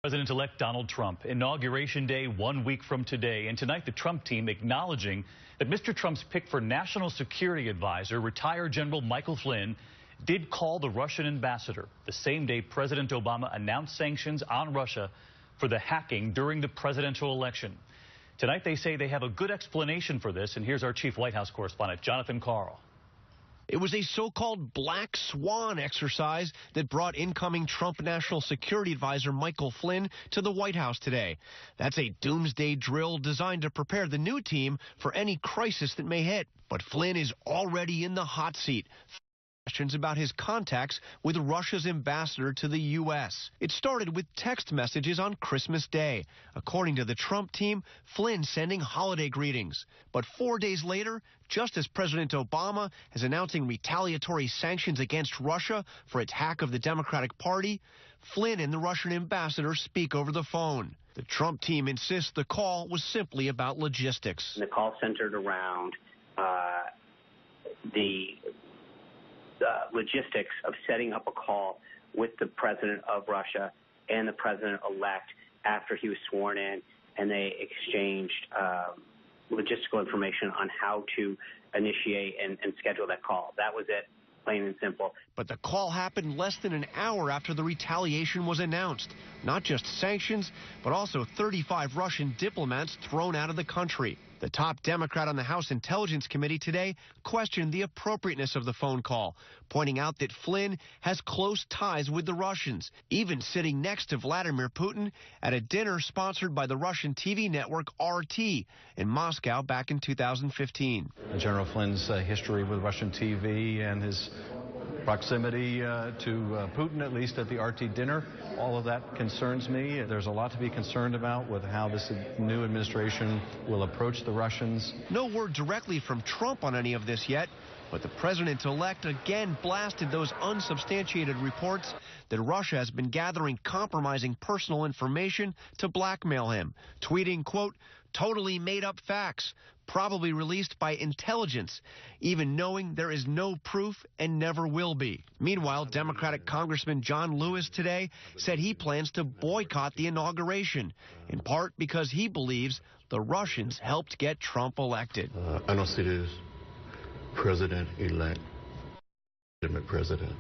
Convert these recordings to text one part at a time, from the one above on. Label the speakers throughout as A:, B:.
A: President-elect Donald Trump, Inauguration Day 1 week from today, and tonight the Trump team acknowledging that Mr. Trump's pick for National Security Advisor, retired General Michael Flynn, did call the Russian ambassador the same day President Obama announced sanctions on Russia for the hacking during the presidential election. Tonight they say they have a good explanation for this, and here's our chief White House correspondent, Jonathan Karl.
B: It was a so-called black swan exercise that brought incoming Trump National Security Advisor Michael Flynn to the White House today. That's a doomsday drill designed to prepare the new team for any crisis that may hit. But Flynn is already in the hot seat. Questions about his contacts with Russia's ambassador to the U.S. It started with text messages on Christmas Day. According to the Trump team, Flynn sending holiday greetings. But 4 days later, just as President Obama is announcing retaliatory sanctions against Russia for its hack of the Democratic Party, Flynn and the Russian ambassador speak over the phone. The Trump team insists the call was simply about logistics.
C: The call centered around the logistics of setting up a call with the president of Russia and the president-elect after he was sworn in, and they exchanged logistical information on how to initiate and schedule that call. That was it, plain and simple.
B: But the call happened less than an hour after the retaliation was announced. Not just sanctions, but also 35 Russian diplomats thrown out of the country. The top Democrat on the House Intelligence Committee today questioned the appropriateness of the phone call, pointing out that Flynn has close ties with the Russians, even sitting next to Vladimir Putin at a dinner sponsored by the Russian TV network RT in Moscow back in 2015.
D: General Flynn's history with Russian TV and his proximity to Putin, at least at the RT dinner, all of that concerns me. There's a lot to be concerned about with how this new administration will approach the Russians.
B: No word directly from Trump on any of this yet, but the president-elect again blasted those unsubstantiated reports that Russia has been gathering compromising personal information to blackmail him, tweeting, quote, "totally made-up facts, probably released by intelligence, even knowing there is no proof and never will be." Meanwhile, Democratic Congressman John Lewis today said he plans to boycott the inauguration, in part because he believes the Russians helped get Trump elected.
E: I don't see this president-elect, legitimate president.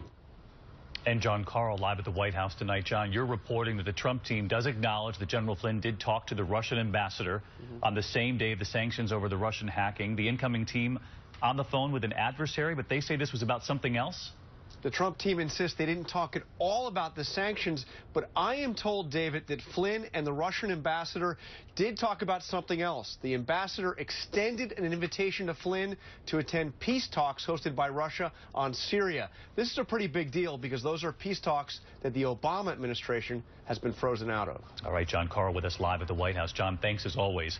A: And John Karl live at the White House tonight. John, you're reporting that the Trump team does acknowledge that General Flynn did talk to the Russian ambassador on the same day of the sanctions over the Russian hacking. The incoming team on the phone with an adversary, but they say this was about something else?
B: The Trump team insists they didn't talk at all about the sanctions, but I am told, David, that Flynn and the Russian ambassador did talk about something else. The ambassador extended an invitation to Flynn to attend peace talks hosted by Russia on Syria. This is a pretty big deal because those are peace talks that the Obama administration has been frozen out of.
A: All right, John Karl with us live at the White House. John, thanks as always.